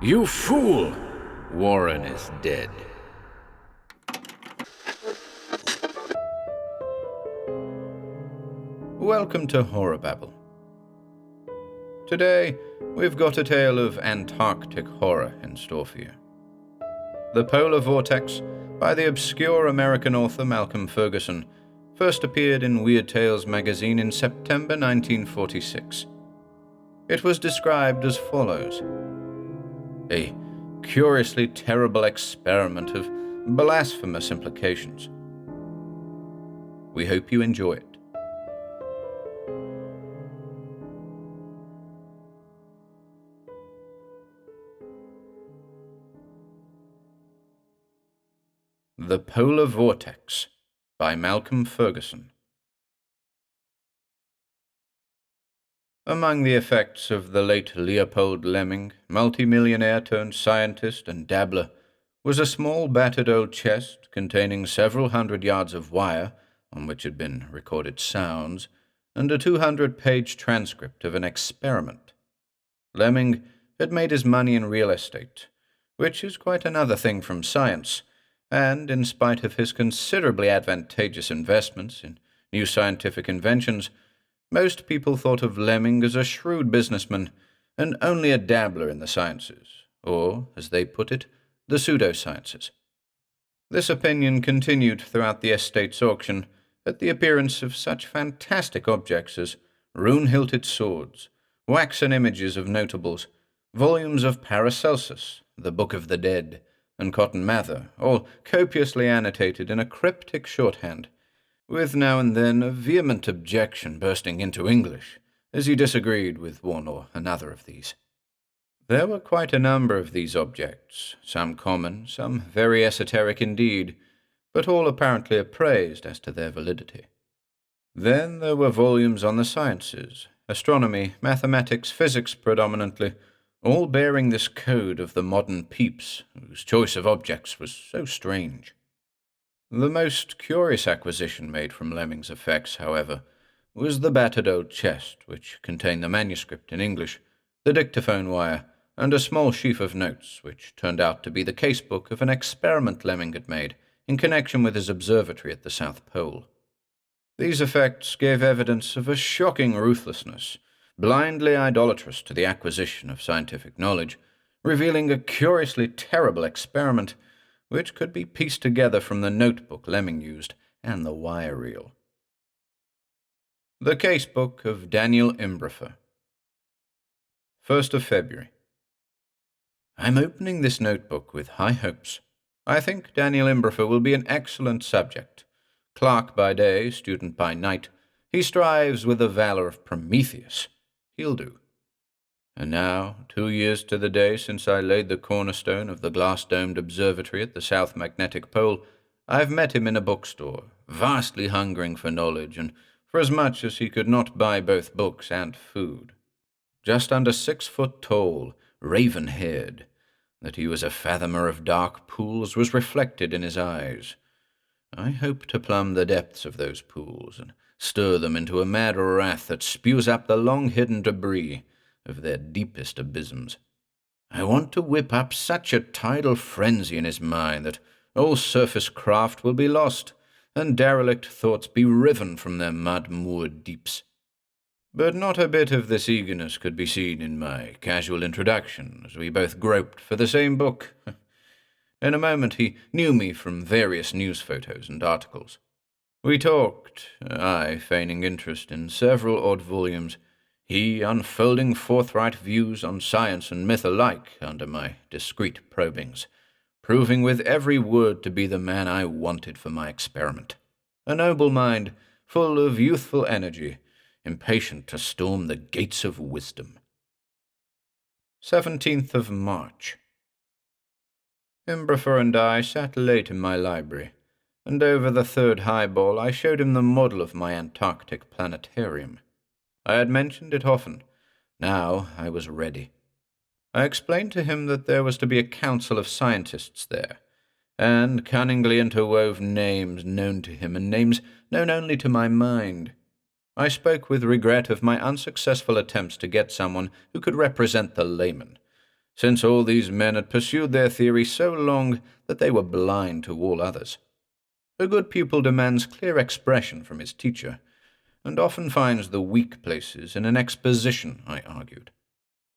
You fool! Warren is dead. Welcome to HorrorBabble. Today, we've got a tale of Antarctic horror in store for you. The Polar Vortex, by the obscure American author Malcolm Ferguson, first appeared in Weird Tales magazine in September 1946. It was described as follows: a curiously terrible experiment of blasphemous implications. We hope you enjoy it. The Polar Vortex, by Malcolm Ferguson. Among the effects of the late Leopold Lemming, multimillionaire turned scientist and dabbler, was a small battered old chest containing several hundred yards of wire on which had been recorded sounds, and a 200-page transcript of an experiment. Lemming had made his money in real estate, which is quite another thing from science, and, in spite of his considerably advantageous investments in new scientific inventions, most people thought of Lemming as a shrewd businessman and only a dabbler in the sciences, or, as they put it, the pseudosciences. This opinion continued throughout the estate's auction at the appearance of such fantastic objects as rune-hilted swords, waxen images of notables, volumes of Paracelsus, the Book of the Dead, and Cotton Mather, all copiously annotated in a cryptic shorthand, with now and then a vehement objection bursting into English, as he disagreed with one or another of these. There were quite a number of these objects, some common, some very esoteric indeed, but all apparently appraised as to their validity. Then there were volumes on the sciences, astronomy, mathematics, physics predominantly, all bearing this code of the modern peeps, whose choice of objects was so strange. The most curious acquisition made from Lemming's effects, however, was the battered old chest, which contained the manuscript in English, the dictaphone wire, and a small sheaf of notes, which turned out to be the casebook of an experiment Lemming had made in connection with his observatory at the South Pole. These effects gave evidence of a shocking ruthlessness, blindly idolatrous to the acquisition of scientific knowledge, revealing a curiously terrible experiment which could be pieced together from the notebook Lemming used and the wire reel. The Casebook of Daniel Imbrifer. 1st of February. I'm opening this notebook with high hopes. I think Daniel Imbrifer will be an excellent subject. Clerk by day, student by night, he strives with the valor of Prometheus. He'll do. And now, 2 years to the day since I laid the cornerstone of the glass-domed observatory at the South Magnetic Pole, I've met him in a bookstore, vastly hungering for knowledge, and for as much as he could not buy both books and food. Just under 6 foot tall, raven-haired, that he was a fathomer of dark pools was reflected in his eyes. I hope to plumb the depths of those pools and stir them into a mad wrath that spews up the long-hidden debris of their deepest abysms. I want to whip up such a tidal frenzy in his mind that all surface craft will be lost, and derelict thoughts be riven from their mud-moored deeps. But not a bit of this eagerness could be seen in my casual introduction, as we both groped for the same book. In a moment he knew me from various news photos and articles. We talked, I feigning interest in several odd volumes, he unfolding forthright views on science and myth alike under my discreet probings, proving with every word to be the man I wanted for my experiment. A noble mind, full of youthful energy, impatient to storm the gates of wisdom. 17th of March. Imbrifer and I sat late in my library, and over the third highball I showed him the model of my Antarctic planetarium. I had mentioned it often. Now I was ready. I explained to him that there was to be a council of scientists there, and cunningly interwove names known to him and names known only to my mind. I spoke with regret of my unsuccessful attempts to get someone who could represent the layman, since all these men had pursued their theory so long that they were blind to all others. A good pupil demands clear expression from his teacher, and often finds the weak places in an exposition, I argued.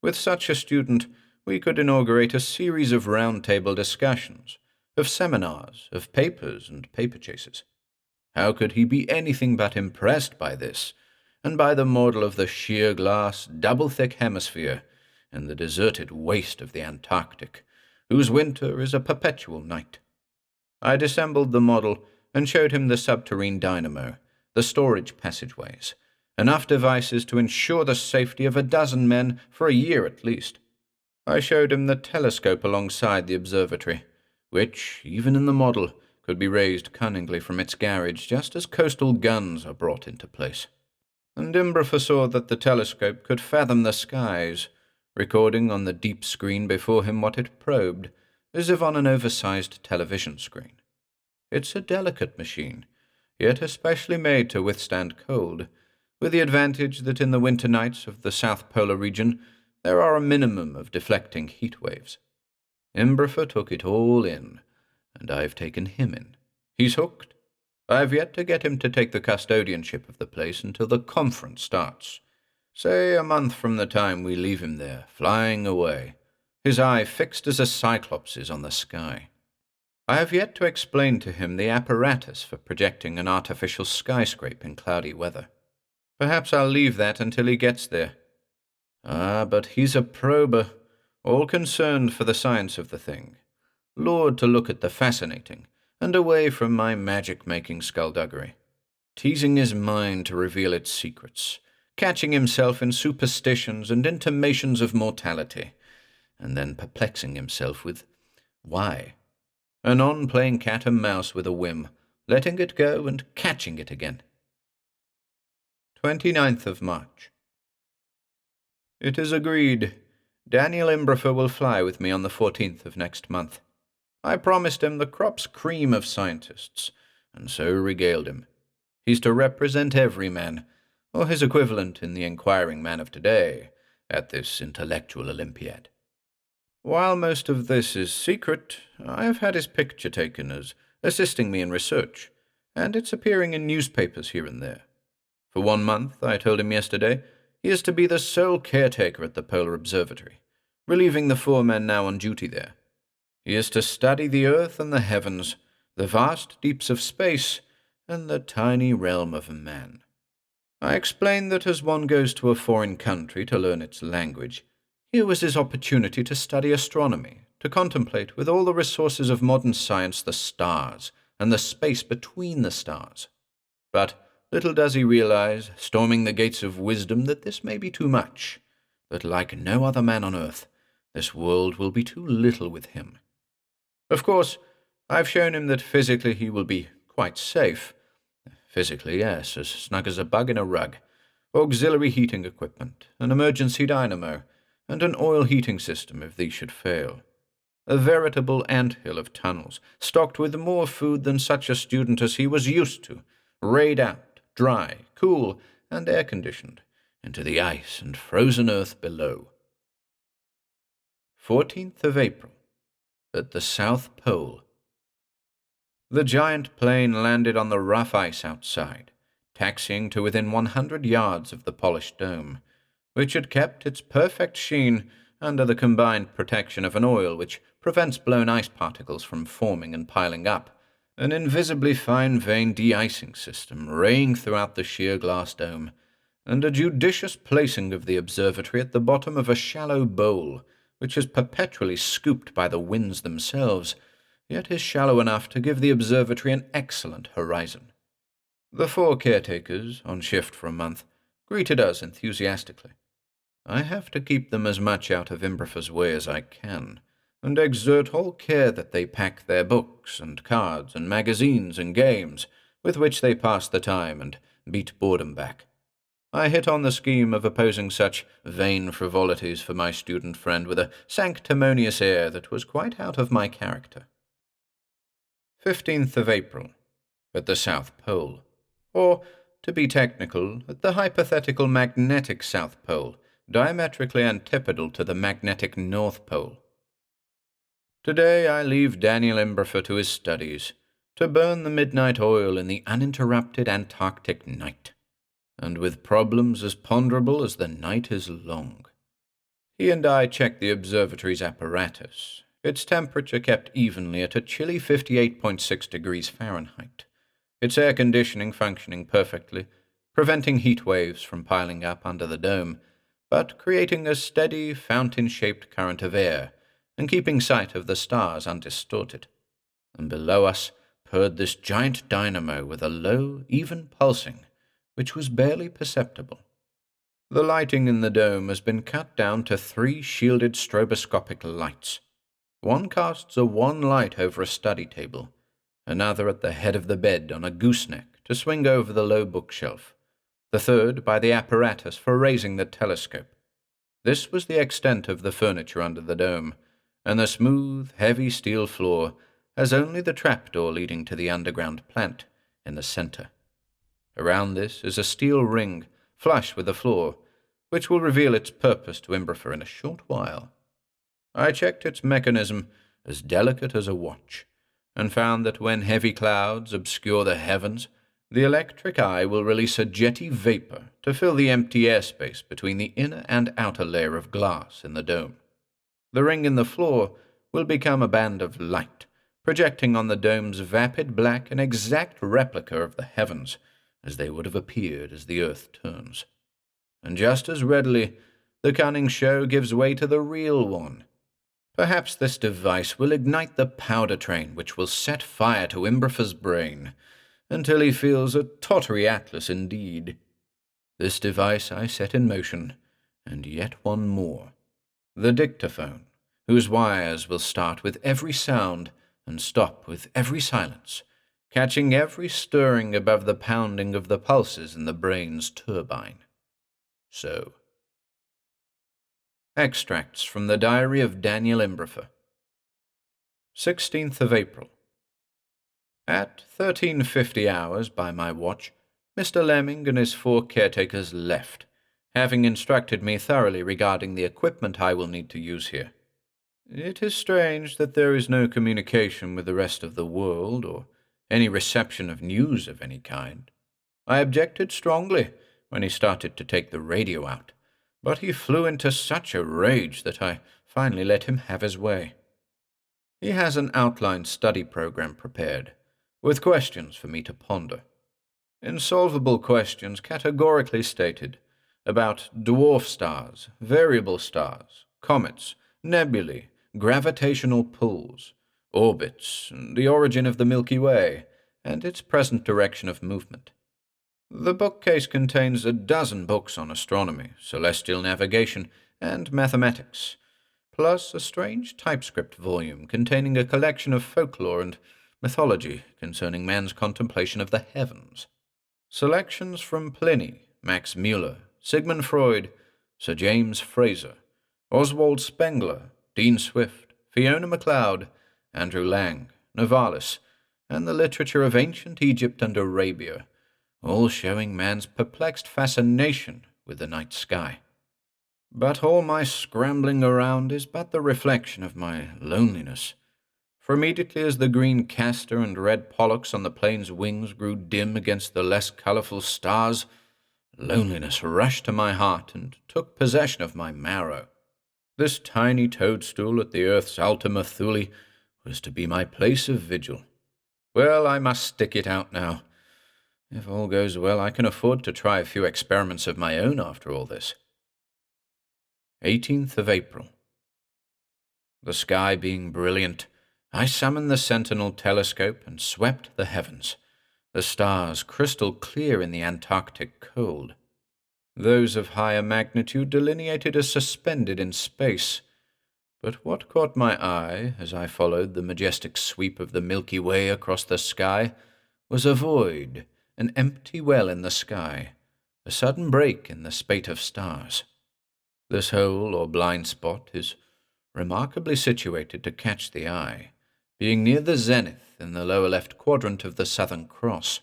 With such a student, we could inaugurate a series of round-table discussions, of seminars, of papers and paper chases. How could he be anything but impressed by this, and by the model of the sheer glass, double-thick hemisphere in the deserted waste of the Antarctic, whose winter is a perpetual night? I disassembled the model and showed him the subterranean dynamo, the storage passageways, enough devices to ensure the safety of a dozen men for a year at least. I showed him the telescope alongside the observatory, which, even in the model, could be raised cunningly from its garage just as coastal guns are brought into place. And Imber saw that the telescope could fathom the skies, recording on the deep screen before him what it probed, as if on an oversized television screen. It's a delicate machine, yet especially made to withstand cold, with the advantage that in the winter nights of the South Polar region there are a minimum of deflecting heat waves. Imber took it all in, and I've taken him in. He's hooked. I've yet to get him to take the custodianship of the place until the conference starts. Say a month from the time we leave him there, flying away, his eye fixed as a cyclops' on the sky. I have yet to explain to him the apparatus for projecting an artificial skyscraper in cloudy weather. Perhaps I'll leave that until he gets there. But he's a prober, all concerned for the science of the thing, lured to look at the fascinating, and away from my magic-making skullduggery, teasing his mind to reveal its secrets, catching himself in superstitions and intimations of mortality, and then perplexing himself with why, anon playing cat and mouse with a whim, letting it go and catching it again. 29th of March. It is agreed. Daniel Imber will fly with me on the 14th of next month. I promised him the crop's cream of scientists, and so regaled him. He's to represent every man, or his equivalent in the inquiring man of today, at this intellectual Olympiad. While most of this is secret, I have had his picture taken as assisting me in research, and it's appearing in newspapers here and there. For 1 month, I told him yesterday, he is to be the sole caretaker at the Polar Observatory, relieving the 4 men now on duty there. He is to study the earth and the heavens, the vast deeps of space, and the tiny realm of man. I explained that as one goes to a foreign country to learn its language, here was his opportunity to study astronomy, to contemplate with all the resources of modern science the stars and the space between the stars. But little does he realize, storming the gates of wisdom, that this may be too much, that like no other man on earth, this world will be too little with him. Of course, I've shown him that physically he will be quite safe. Physically, yes, as snug as a bug in a rug. Auxiliary heating equipment, an emergency dynamo, and an oil heating system if these should fail. A veritable anthill of tunnels, stocked with more food than such a student as he was used to, rayed out, dry, cool, and air-conditioned, into the ice and frozen earth below. 14th of April. At the South Pole. The giant plane landed on the rough ice outside, taxiing to within 100 yards of the polished dome, which had kept its perfect sheen under the combined protection of an oil which prevents blown ice particles from forming and piling up, an invisibly fine-veined de-icing system raying throughout the sheer glass dome, and a judicious placing of the observatory at the bottom of a shallow bowl, which is perpetually scooped by the winds themselves, yet is shallow enough to give the observatory an excellent horizon. The 4 caretakers, on shift for a month, greeted us enthusiastically. I have to keep them as much out of Imber's way as I can, and exert all care that they pack their books and cards and magazines and games, with which they pass the time and beat boredom back. I hit on the scheme of opposing such vain frivolities for my student friend with a sanctimonious air that was quite out of my character. 15th of April. At the South Pole. Or, to be technical, at the hypothetical magnetic South Pole, diametrically antipodal to the magnetic North Pole. Today I leave Daniel Imberfer to his studies, to burn the midnight oil in the uninterrupted Antarctic night, and with problems as ponderable as the night is long. He and I checked the observatory's apparatus, its temperature kept evenly at a chilly 58.6 degrees Fahrenheit, its air conditioning functioning perfectly, preventing heat waves from piling up under the dome, but creating a steady, fountain-shaped current of air and keeping sight of the stars undistorted. And below us purred this giant dynamo with a low, even pulsing, which was barely perceptible. The lighting in the dome has been cut down to 3 shielded stroboscopic lights. One casts a one light over a study table, another at the head of the bed on a gooseneck to swing over the low bookshelf, the third by the apparatus for raising the telescope. This was the extent of the furniture under the dome, and the smooth, heavy steel floor has only the trapdoor leading to the underground plant in the center. Around this is a steel ring, flush with the floor, which will reveal its purpose to Imberfer in a short while. I checked its mechanism, as delicate as a watch, and found that when heavy clouds obscure the heavens, the electric eye will release a jetty vapor to fill the empty airspace between the inner and outer layer of glass in the dome. The ring in the floor will become a band of light, projecting on the dome's vapid black an exact replica of the heavens, as they would have appeared as the earth turns. And just as readily, the cunning show gives way to the real one. Perhaps this device will ignite the powder train which will set fire to Imberfer's brain, until he feels a tottery atlas indeed. This device I set in motion, and yet one more. The dictaphone, whose wires will start with every sound and stop with every silence, catching every stirring above the pounding of the pulses in the brain's turbine. So. Extracts from the Diary of Daniel Imberfer. 16th of April. At 13:50 hours by my watch, Mr. Lemming and his 4 caretakers left, having instructed me thoroughly regarding the equipment I will need to use here. It is strange that there is no communication with the rest of the world, or any reception of news of any kind. I objected strongly when he started to take the radio out, but he flew into such a rage that I finally let him have his way. He has an outline study program prepared, with questions for me to ponder. Insolvable questions categorically stated about dwarf stars, variable stars, comets, nebulae, gravitational pulls, orbits, the origin of the Milky Way, and its present direction of movement. The bookcase contains a dozen books on astronomy, celestial navigation, and mathematics, plus a strange typescript volume containing a collection of folklore and mythology concerning man's contemplation of the heavens. Selections from Pliny, Max Muller, Sigmund Freud, Sir James Fraser, Oswald Spengler, Dean Swift, Fiona MacLeod, Andrew Lang, Novalis, and the literature of ancient Egypt and Arabia, all showing man's perplexed fascination with the night sky. But all my scrambling around is but the reflection of my loneliness, for immediately as the green castor and red pollux on the plane's wings grew dim against the less colorful stars, loneliness rushed to my heart and took possession of my marrow. This tiny toadstool at the earth's Ultima Thule was to be my place of vigil. Well, I must stick it out now. If all goes well, I can afford to try a few experiments of my own after all this. 18th of April. The sky being brilliant, I summoned the Sentinel telescope and swept the heavens, the stars crystal clear in the Antarctic cold. Those of higher magnitude delineated as suspended in space, but what caught my eye as I followed the majestic sweep of the Milky Way across the sky was a void, an empty well in the sky, a sudden break in the spate of stars. This hole or blind spot is remarkably situated to catch the eye, being near the zenith in the lower left quadrant of the Southern Cross.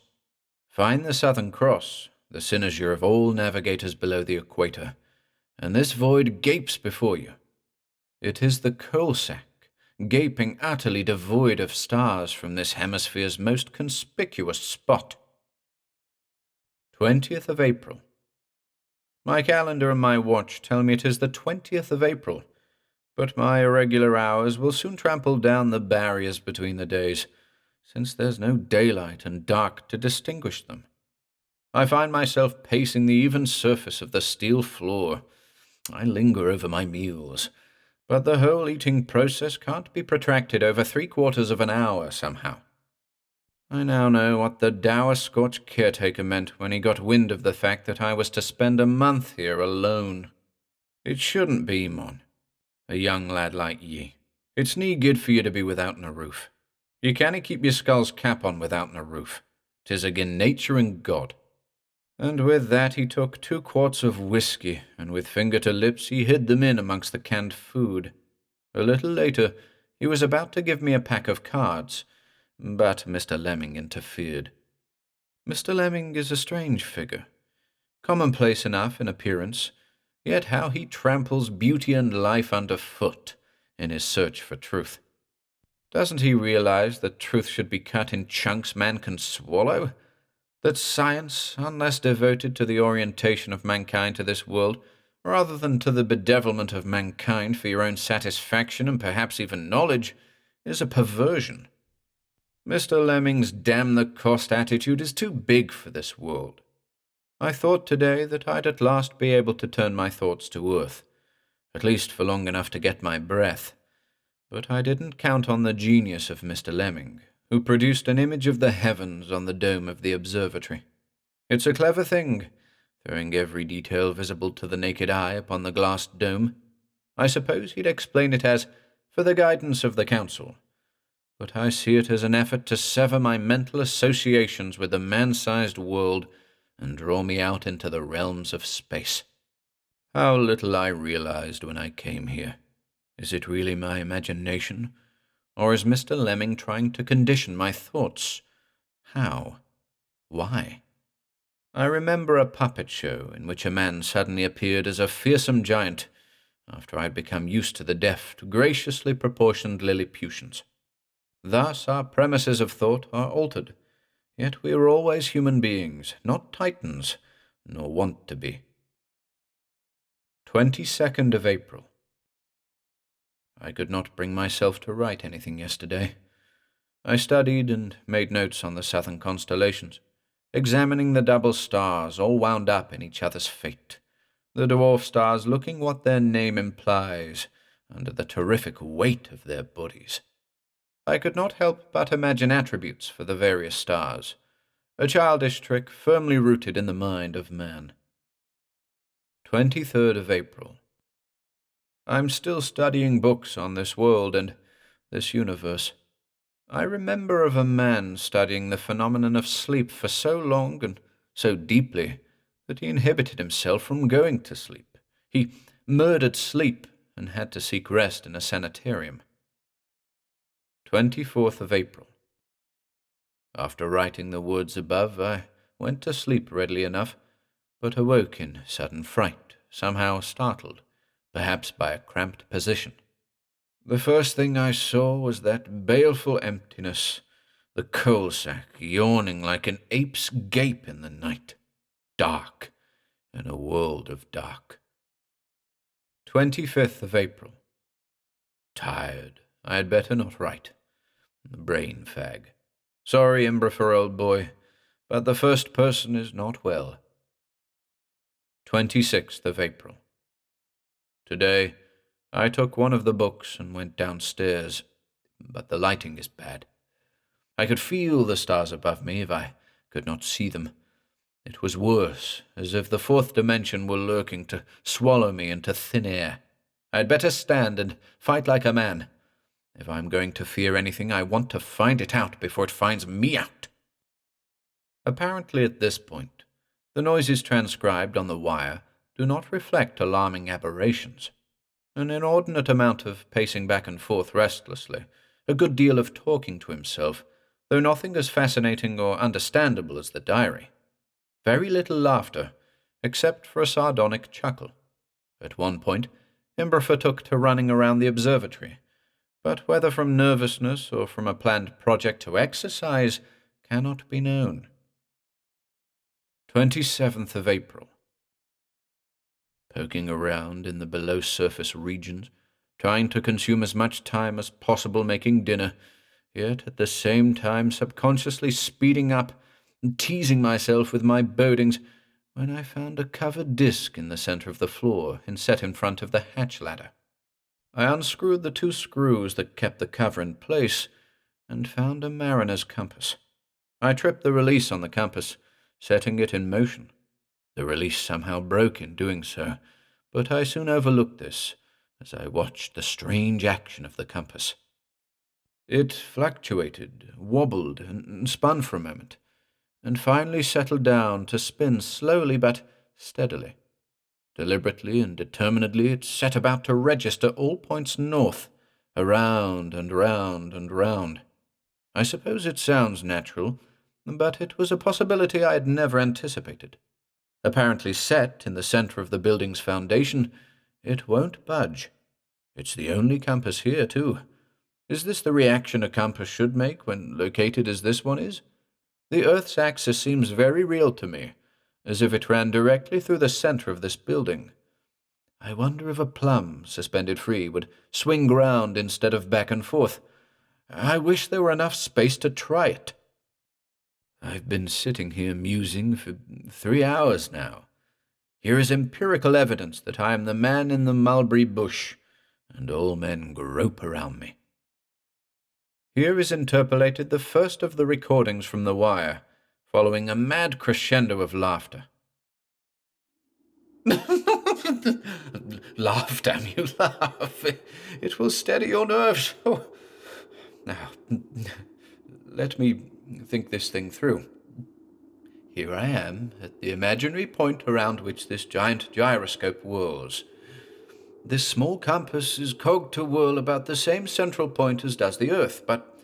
Find the Southern Cross, the cynosure of all navigators below the equator, and this void gapes before you. It is the coal sack, gaping utterly devoid of stars from this hemisphere's most conspicuous spot. 20th of April. My calendar and my watch tell me it is the 20th of April, but my irregular hours will soon trample down the barriers between the days, since there's no daylight and dark to distinguish them. I find myself pacing the even surface of the steel floor. I linger over my meals, but the whole eating process can't be protracted over 3/4 of an hour somehow. I now know what the dour-scorched caretaker meant when he got wind of the fact that I was to spend a month here alone. It shouldn't be, mon. A young lad like ye. It's nae good for you to be withouten a roof. You canna keep your skull's cap on withouten a roof. 'Tis agin nature and God. And with that he took 2 quarts of whiskey, and with finger to lips he hid them in amongst the canned food. A little later he was about to give me a pack of cards, but Mr. Lemming interfered. Mr. Lemming is a strange figure, commonplace enough in appearance, yet how he tramples beauty and life underfoot in his search for truth. Doesn't he realize that truth should be cut in chunks man can swallow? That science, unless devoted to the orientation of mankind to this world, rather than to the bedevilment of mankind for your own satisfaction and perhaps even knowledge, is a perversion. Mr. Lemming's damn-the-cost attitude is too big for this world. I thought today that I'd at last be able to turn my thoughts to earth, at least for long enough to get my breath. But I didn't count on the genius of Mr. Lemming, who produced an image of the heavens on the dome of the observatory. It's a clever thing, throwing every detail visible to the naked eye upon the glassed dome. I suppose he'd explain it as, for the guidance of the council, but I see it as an effort to sever my mental associations with the man-sized world and draw me out into the realms of space. How little I realized when I came here. Is it really my imagination? Or is Mr. Lemming trying to condition my thoughts? How? Why? I remember a puppet show in which a man suddenly appeared as a fearsome giant after I had become used to the deft, graciously proportioned Lilliputians. Thus our premises of thought are altered, yet we are always human beings, not titans, nor want to be. 22nd of April. I could not bring myself to write anything yesterday. I studied and made notes on the southern constellations, examining the double stars all wound up in each other's fate, the dwarf stars looking what their name implies under the terrific weight of their bodies. I could not help but imagine attributes for the various stars, a childish trick firmly rooted in the mind of man. 23rd of April. I'm still studying books on this world and this universe. I remember of a man studying the phenomenon of sleep for so long and so deeply that he inhibited himself from going to sleep. He murdered sleep and had to seek rest in a sanitarium. 24th of April. After writing the words above, I went to sleep readily enough, but awoke in sudden fright, somehow startled, perhaps by a cramped position. The first thing I saw was that baleful emptiness, the coal sack yawning like an ape's gape in the night, dark in a world of dark. 25th of April. Tired. I had better not write. Brain fag. Sorry, Imbrifer, old boy, but the first person is not well. 26th of April. Today, I took one of the books and went downstairs, but the lighting is bad. I could feel the stars above me if I could not see them. It was worse, as if the fourth dimension were lurking to swallow me into thin air. I had better stand and fight like a man. If I'm going to fear anything, I want to find it out before it finds me out. Apparently at this point, the noises transcribed on the wire do not reflect alarming aberrations. An inordinate amount of pacing back and forth restlessly, a good deal of talking to himself, though nothing as fascinating or understandable as the diary. Very little laughter, except for a sardonic chuckle. At one point, Imberfer took to running around the observatory, but whether from nervousness or from a planned project to exercise cannot be known. 27th of April. Poking around in the below-surface regions, trying to consume as much time as possible making dinner, yet at the same time subconsciously speeding up and teasing myself with my bodings, when I found a covered disc in the center of the floor and set in front of the hatch ladder. I unscrewed the 2 screws that kept the cover in place and found a mariner's compass. I tripped the release on the compass, setting it in motion. The release somehow broke in doing so, but I soon overlooked this as I watched the strange action of the compass. It fluctuated, wobbled, and spun for a moment, and finally settled down to spin slowly but steadily. Deliberately and determinedly it set about to register all points north, around and round and round. I suppose it sounds natural, but it was a possibility I had never anticipated. Apparently set in the center of the building's foundation, it won't budge. It's the only compass here, too. Is this the reaction a compass should make when located as this one is? The Earth's axis seems very real to me, as if it ran directly through the center of this building. I wonder if a plum, suspended free, would swing round instead of back and forth. I wish there were enough space to try it. I've been sitting here musing for 3 hours now. Here is empirical evidence that I am the man in the mulberry bush, and all men grope around me. Here is interpolated the first of the recordings from the wire, following a mad crescendo of laughter. Laugh, damn you, laugh. It will steady your nerves. Oh. Now, let me think this thing through. Here I am, at the imaginary point around which this giant gyroscope whirls. This small compass is cogged to whirl about the same central point as does the Earth, but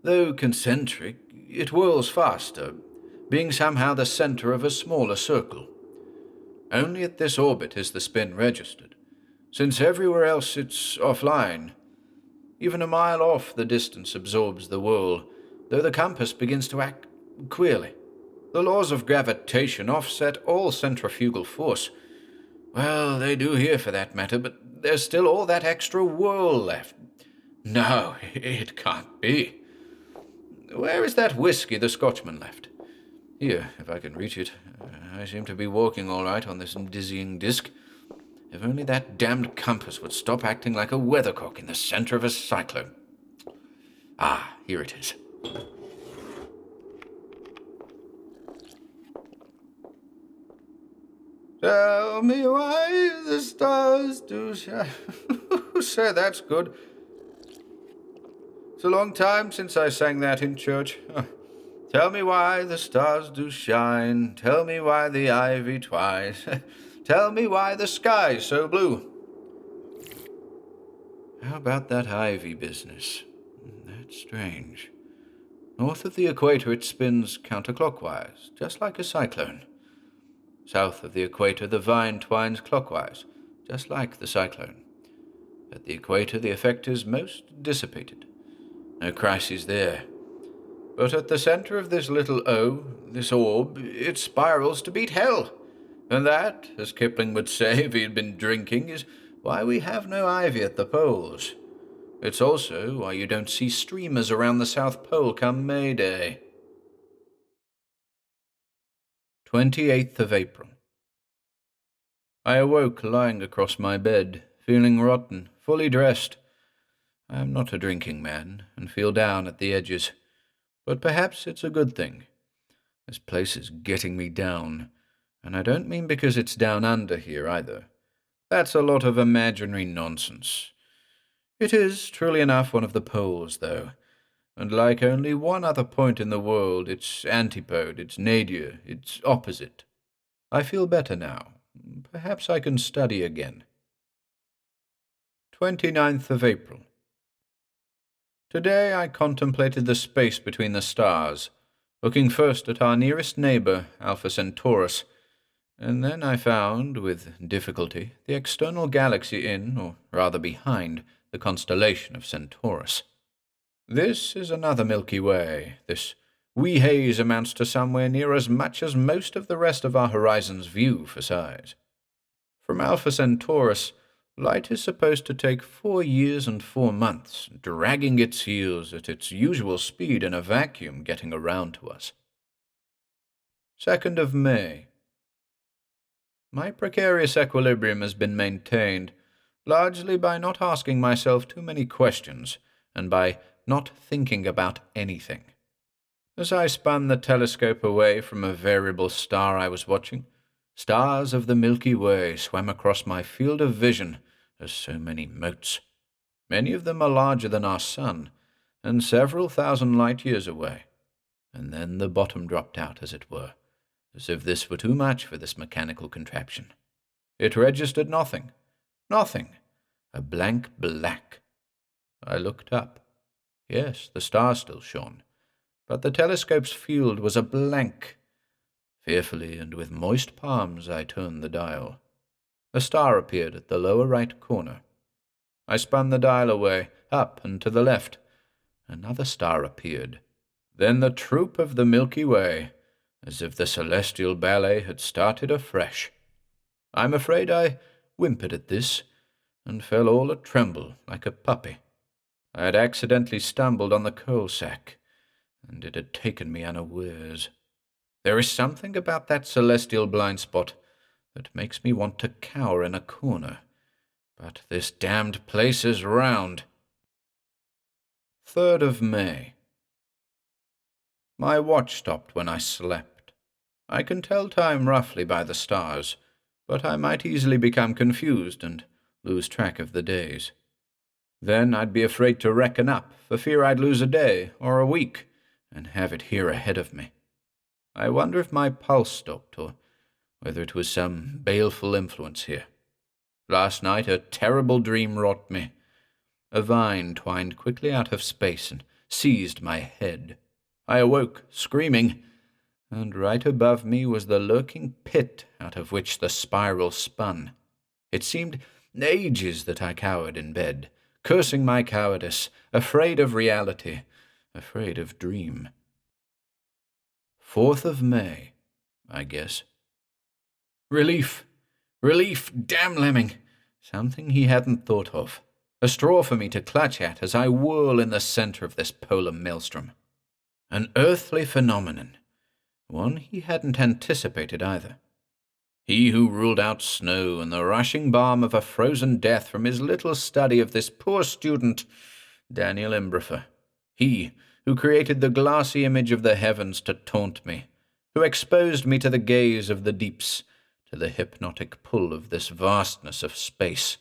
though concentric, it whirls faster, being somehow the center of a smaller circle. Only at this orbit is the spin registered, since everywhere else it's offline. Even a mile off, the distance absorbs the whirl, though the compass begins to act queerly. The laws of gravitation offset all centrifugal force. Well, they do here for that matter, but there's still all that extra whirl left. No, it can't be. Where is that whiskey the Scotchman left? Here, if I can reach it. I seem to be walking all right on this dizzying disc. If only that damned compass would stop acting like a weathercock in the center of a cyclone. Ah, here it is. Tell me why the stars do shine. Say, that's good. It's a long time since I sang that in church. Tell me why the stars do shine. Tell me why the ivy twines. Tell me why the sky's so blue. How about that ivy business? That's strange. North of the equator it spins counterclockwise, just like a cyclone. South of the equator the vine twines clockwise, just like the cyclone. At the equator the effect is most dissipated. No crises there. But at the center of this little O, this orb, it spirals to beat hell. And that, as Kipling would say if he had been drinking, is why we have no ivy at the poles. It's also why you don't see streamers around the South Pole come May Day. 28th of April. I awoke lying across my bed, feeling rotten, fully dressed. I am not a drinking man, and feel down at the edges. But perhaps it's a good thing. This place is getting me down, and I don't mean because it's down under here either. That's a lot of imaginary nonsense. It is, truly enough, one of the poles, though, and like only one other point in the world, its antipode, its nadir, its opposite. I feel better now. Perhaps I can study again. 29th of April. Today I contemplated the space between the stars, looking first at our nearest neighbor, Alpha Centaurus, And then I found, with difficulty, the external galaxy in, or rather behind, the constellation of Centaurus. This is another Milky Way. This wee haze amounts to somewhere near as much as most of the rest of our horizon's view for size. From Alpha Centaurus, light is supposed to take 4 years and 4 months, dragging its heels at its usual speed in a vacuum getting around to us. 2nd of May. My precarious equilibrium has been maintained, largely by not asking myself too many questions, and by not thinking about anything. As I spun the telescope away from a variable star I was watching, stars of the Milky Way swam across my field of vision as so many motes. Many of them are larger than our sun, and several thousand light years away. And then the bottom dropped out, as it were, as if this were too much for this mechanical contraption. It registered nothing. Nothing. A blank black. I looked up. Yes, the star still shone, but the telescope's field was a blank. Fearfully and with moist palms I turned the dial. A star appeared at the lower right corner. I spun the dial away, up and to the left. Another star appeared. Then the troop of the Milky Way, as if the celestial ballet had started afresh. I'm afraid I whimpered at this, and fell all a-tremble like a puppy. I had accidentally stumbled on the coal sack, and it had taken me unawares. There is something about that celestial blind spot that makes me want to cower in a corner. But this damned place is round. 3rd of May. My watch stopped when I slept. I can tell time roughly by the stars, but I might easily become confused and lose track of the days. Then I'd be afraid to reckon up, for fear I'd lose a day or a week, and have it here ahead of me. I wonder if my pulse stopped, or whether it was some baleful influence here. Last night a terrible dream wrought me. A vine twined quickly out of space and seized my head. I awoke, screaming, and right above me was the lurking pit out of which the spiral spun. It seemed ages that I cowered in bed, cursing my cowardice, afraid of reality, afraid of dream. 4th of May, I guess. Relief! Relief! Damn Lemming! Something he hadn't thought of. A straw for me to clutch at as I whirl in the center of this polar maelstrom. An earthly phenomenon. One he hadn't anticipated either. He who ruled out snow and the rushing balm of a frozen death from his little study of this poor student, Daniel Imbrifer. He who created the glassy image of the heavens to taunt me, who exposed me to the gaze of the deeps, to the hypnotic pull of this vastness of space,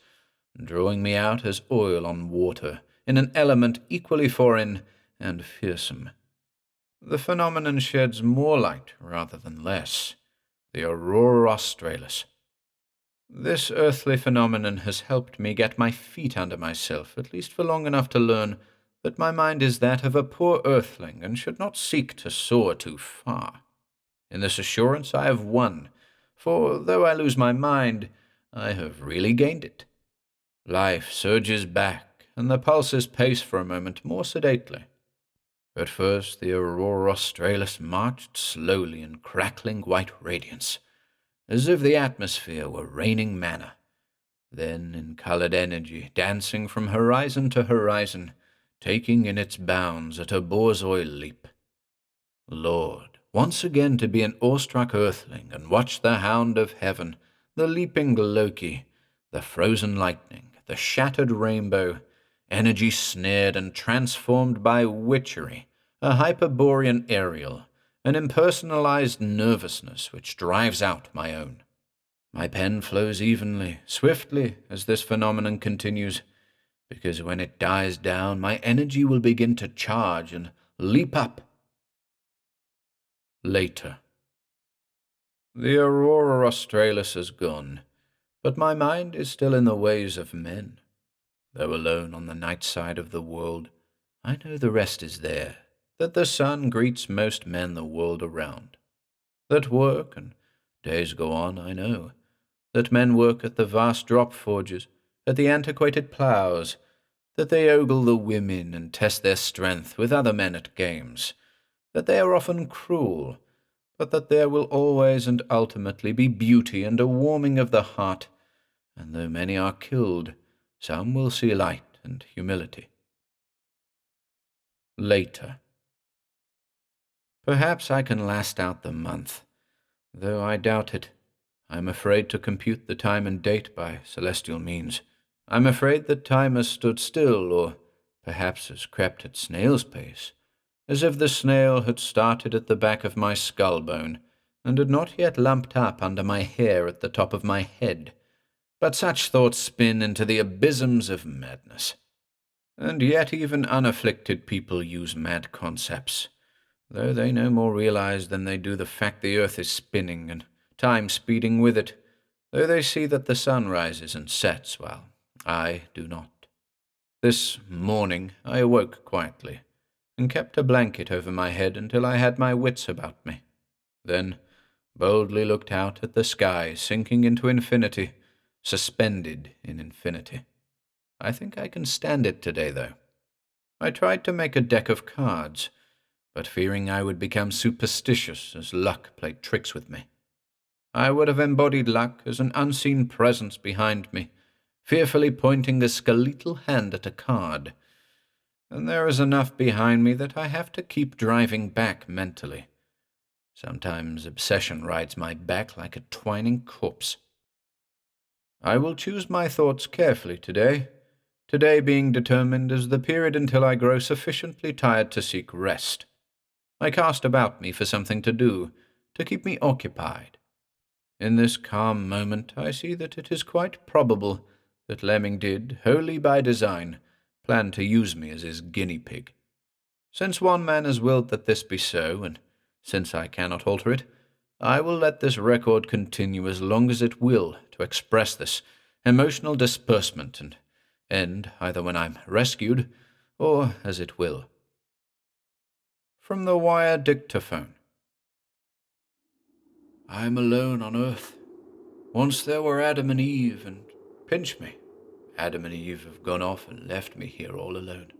drawing me out as oil on water, in an element equally foreign and fearsome. The phenomenon sheds more light rather than less. The aurora australis. This earthly phenomenon has helped me get my feet under myself, at least for long enough to learn that my mind is that of a poor earthling and should not seek to soar too far. In this assurance I have won, for though I lose my mind, I have really gained it. Life surges back, and the pulses pace for a moment more sedately. At first the aurora australis marched slowly in crackling white radiance, as if the atmosphere were raining manna. Then in colored energy, dancing from horizon to horizon, taking in its bounds at a boar's oil leap. Lord, once again to be an awestruck earthling and watch the hound of heaven, the leaping Loki, the frozen lightning, the shattered rainbow, energy snared and transformed by witchery, a Hyperborean Ariel, an impersonalized nervousness which drives out my own. My pen flows evenly, swiftly, as this phenomenon continues, because when it dies down, my energy will begin to charge and leap up. Later. The aurora australis is gone, but my mind is still in the ways of men. Though alone on the night side of the world, I know the rest is there, that the sun greets most men the world around, that work and Days go on, I know, that men work at the vast drop forges, at the antiquated ploughs, that they ogle the women and test their strength with other men at games, that they are often cruel, but that there will always and ultimately be beauty and a warming of the heart, and though many are killed, some will see light and humility. Later. Perhaps I can last out the month, though I doubt it. I am afraid to compute the time and date by celestial means. I am afraid that time has stood still, or perhaps has crept at snail's pace, as if the snail had started at the back of my skull bone, and had not yet lumped up under my hair at the top of my head. But such thoughts spin into the abysms of madness. And yet even unafflicted people use mad concepts, though they no more realize than they do the fact the earth is spinning and time speeding with it, though they see that the sun rises and sets while I do not. This morning I awoke quietly, and kept a blanket over my head until I had my wits about me. Then boldly looked out at the sky sinking into infinity, suspended in infinity. I think I can stand it today, though. I tried to make a deck of cards, but fearing I would become superstitious as luck played tricks with me. I would have embodied luck as an unseen presence behind me, fearfully pointing a skeletal hand at a card. And there is enough behind me that I have to keep driving back mentally. Sometimes obsession rides my back like a twining corpse. I will choose my thoughts carefully today being determined as the period until I grow sufficiently tired to seek rest. I cast about me for something to do, to keep me occupied. In this calm moment I see that it is quite probable that Lemming did, wholly by design, plan to use me as his guinea pig. Since one man has willed that this be so, and since I cannot alter it, I will let this record continue as long as it will to express this emotional disbursement and end either when I'm rescued or as it will. From the wire dictaphone. I am alone on earth. Once there were Adam and Eve, and pinch me. Adam and Eve have gone off and left me here all alone.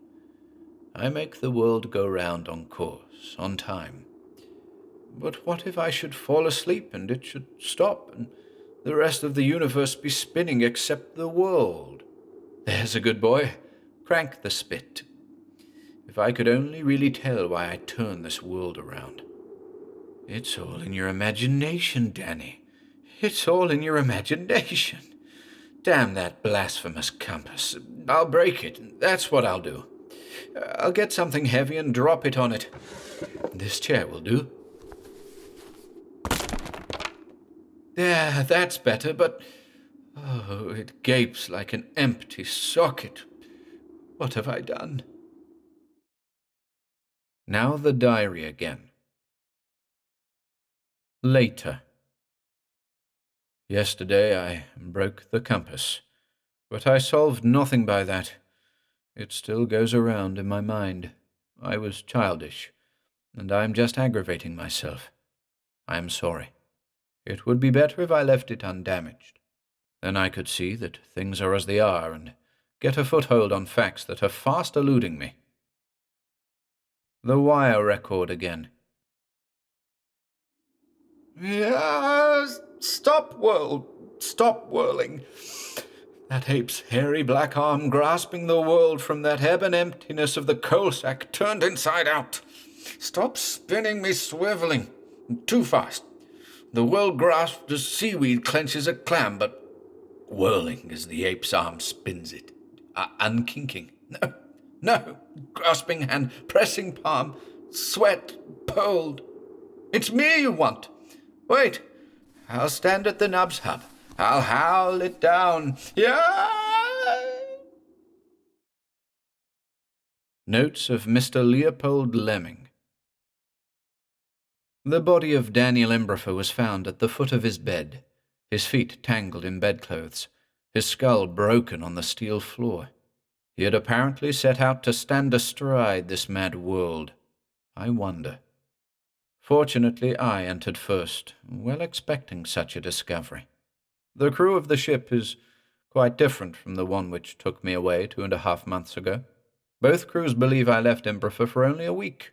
I make the world go round on course, on time. But what if I should fall asleep and it should stop, and the rest of the universe be spinning except the world? There's a good boy. Crank the spit. If I could only really tell why I turn this world around. It's all in your imagination, Danny. It's all in your imagination. Damn that blasphemous compass. I'll break it. That's what I'll do. I'll get something heavy and drop it on it. This chair will do. There, that's better, but... oh, it gapes like an empty socket. What have I done? Now the diary again. Later. Yesterday I broke the compass, but I solved nothing by that. It still goes around in my mind. I was childish, and I am just aggravating myself. I am sorry. It would be better if I left it undamaged. Then I could see that things are as they are and get a foothold on facts that are fast eluding me. The wire record again. Yes, stop whirling. That ape's hairy black arm grasping the world from that ebb and emptiness of the coal sack turned inside out. Stop spinning me swiveling. Too fast. The world grasped as seaweed clenches a clam, but whirling as the ape's arm spins it. Unkinking. No. Grasping hand, pressing palm, sweat, pulled. It's me you want. Wait. I'll stand at the nub's hub. I'll howl it down. Yeah! Notes of Mr. Leopold Lemming. The body of Daniel Imbrifer was found at the foot of his bed, his feet tangled in bedclothes, his skull broken on the steel floor. He had apparently set out to stand astride this mad world. I wonder. Fortunately, I entered first, well expecting such a discovery. The crew of the ship is quite different from the one which took me away 2.5 months ago. Both crews believe I left Imbrifer for only a week,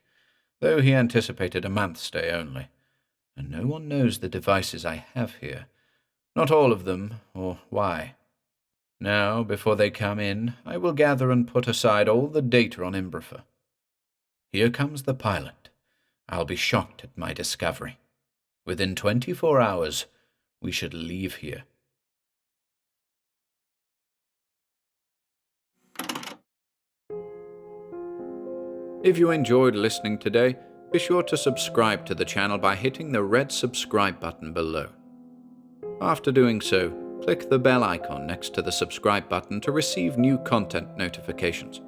though he anticipated a month's stay only. And no one knows the devices I have here. Not all of them, or why. Now, before they come in, I will gather and put aside all the data on Imbrifer. Here comes the pilot. I'll be shocked at my discovery. Within 24 hours, we should leave here. If you enjoyed listening today, be sure to subscribe to the channel by hitting the red subscribe button below. After doing so, click the bell icon next to the subscribe button to receive new content notifications.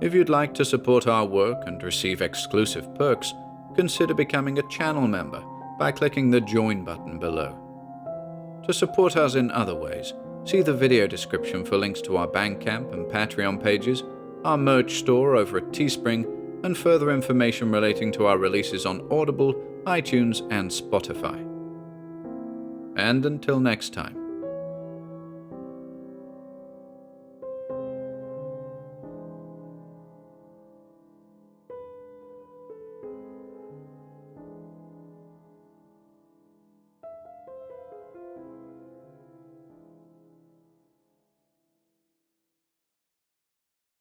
If you'd like to support our work and receive exclusive perks, consider becoming a channel member by clicking the join button below. To support us in other ways, see the video description for links to our Bandcamp and Patreon pages, our merch store over at Teespring, and further information relating to our releases on Audible, iTunes, and Spotify. And until next time,